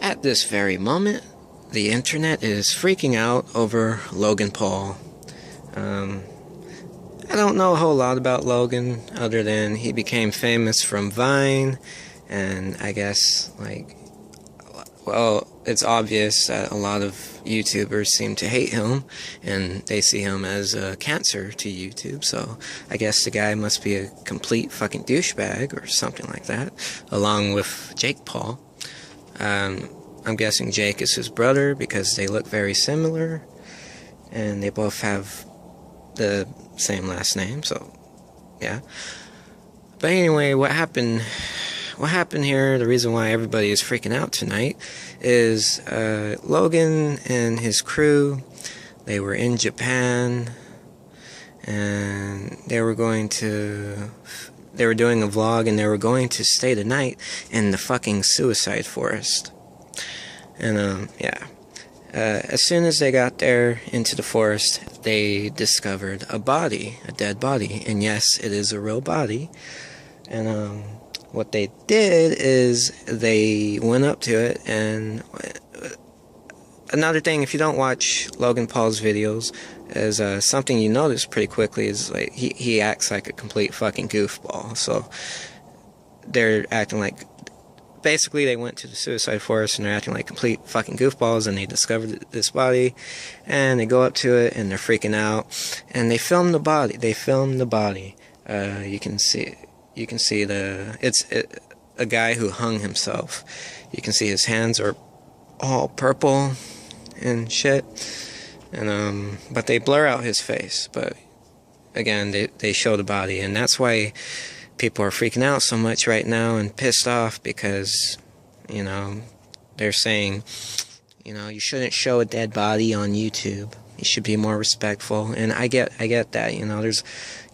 At this very moment, the internet is freaking out over Logan Paul. I don't know a whole lot about Logan other than he became famous from Vine, and I guess, well, it's obvious that a lot of YouTubers seem to hate him, and they see him as a cancer to YouTube, so I guess the guy must be a complete fucking douchebag or something like that, along with Jake Paul. I'm guessing Jake is his brother because they look very similar, and they both have the same last name, so yeah. But anyway, what happened here, the reason why everybody is freaking out tonight, is Logan and his crew, they were in Japan, and they were doing a vlog, and they were going to stay the night in the fucking suicide forest. And yeah, as soon as they got there into the forest, they discovered a body, a dead body, and yes, it is a real body. And what they did is they went up to it, and another thing, if you don't watch Logan Paul's videos, is something you notice pretty quickly is like he acts like a complete fucking goofball. So they're acting like, basically they went to the suicide forest and they're acting like complete fucking goofballs, and they discovered this body, and they go up to it and they're freaking out, and they film the body. You can see it's a guy who hung himself. You can see his hands are all purple and shit, and but they blur out his face. But again, they show the body, and that's why people are freaking out so much right now and pissed off, because, you know, they're saying, you know, you shouldn't show a dead body on YouTube. You should be more respectful. And I get that. You know, there's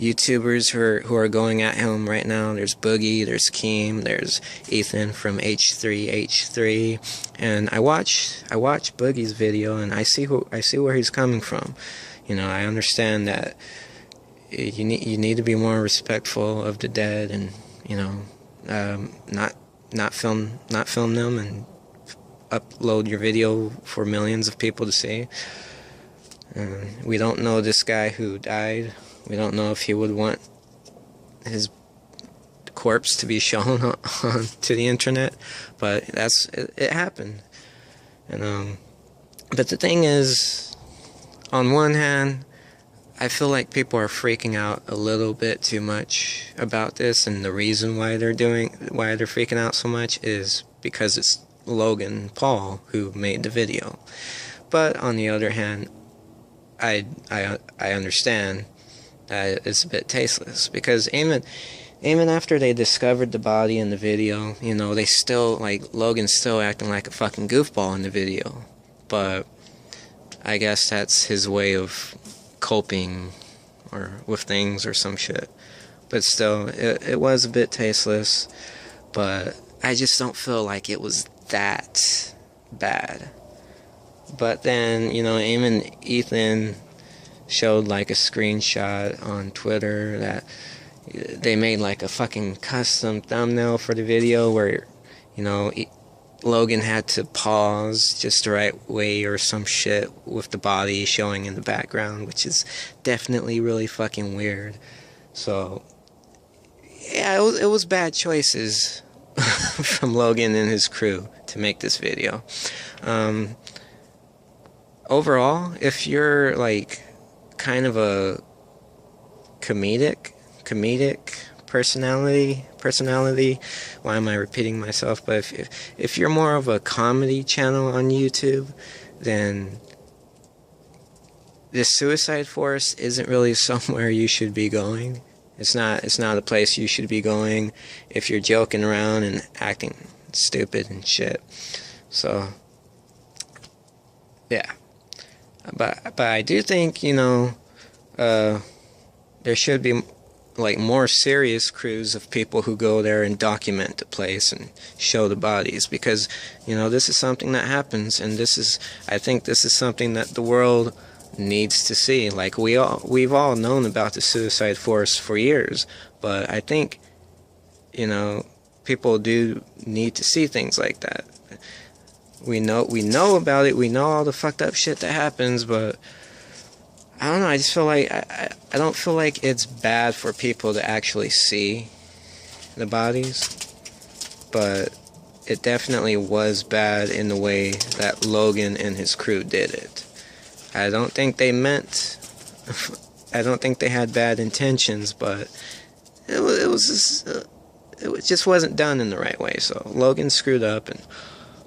YouTubers who are going at him right now. There's Boogie, there's Keem, there's Ethan from H3H3, and I watch Boogie's video, and I see where he's coming from. You know, I understand that you need to be more respectful of the dead, and, you know, not film them and upload your video for millions of people to see. We don't know this guy who died. We don't know if he would want his corpse to be shown on to the internet, but it happened. And but the thing is, on one hand, I feel like people are freaking out a little bit too much about this, and the reason why they're freaking out so much is because it's Logan Paul who made the video. But on the other hand, I understand that it's a bit tasteless, because even after they discovered the body in the video, you know, they still, like, Logan's still acting like a fucking goofball in the video. But I guess that's his way of coping with things or some shit. But still, it was a bit tasteless, but I just don't feel like it was that bad. But then, you know, even Ethan showed like a screenshot on Twitter that they made like a fucking custom thumbnail for the video where, you know, Logan had to pause just the right way or some shit with the body showing in the background, which is definitely really fucking weird. So yeah, it was bad choices from Logan and his crew to make this video. Overall, if you're like kind of a comedic personality, why am I repeating myself? But if you're more of a comedy channel on YouTube, then this suicide forest isn't really somewhere you should be going. It's not a place you should be going if you're joking around and acting stupid and shit. So yeah. But I do think, you know, there should be like more serious crews of people who go there and document the place and show the bodies, because, you know, this is something that happens, and I think this is something that the world needs to see. Like, we've all known about the suicide forest for years, but I think, you know, people do need to see things like that. We know about it. We know all the fucked up shit that happens, but I don't know. I just feel like I don't feel like it's bad for people to actually see the bodies, but it definitely was bad in the way that Logan and his crew did it. I don't think they meant. I don't think they had bad intentions, but it just wasn't done in the right way. So Logan screwed up, and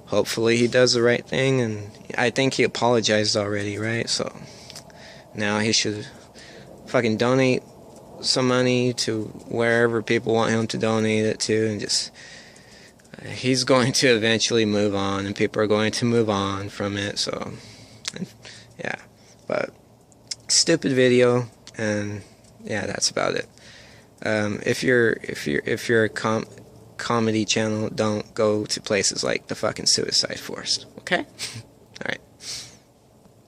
hopefully he does the right thing. And I think he apologized already, right? So now he should fucking donate some money to wherever people want him to donate it to, and just he's going to eventually move on, and people are going to move on from it. So yeah, but stupid video, and yeah, that's about it. If you're a comedy channel, don't go to places like the fucking Suicide Forest, okay?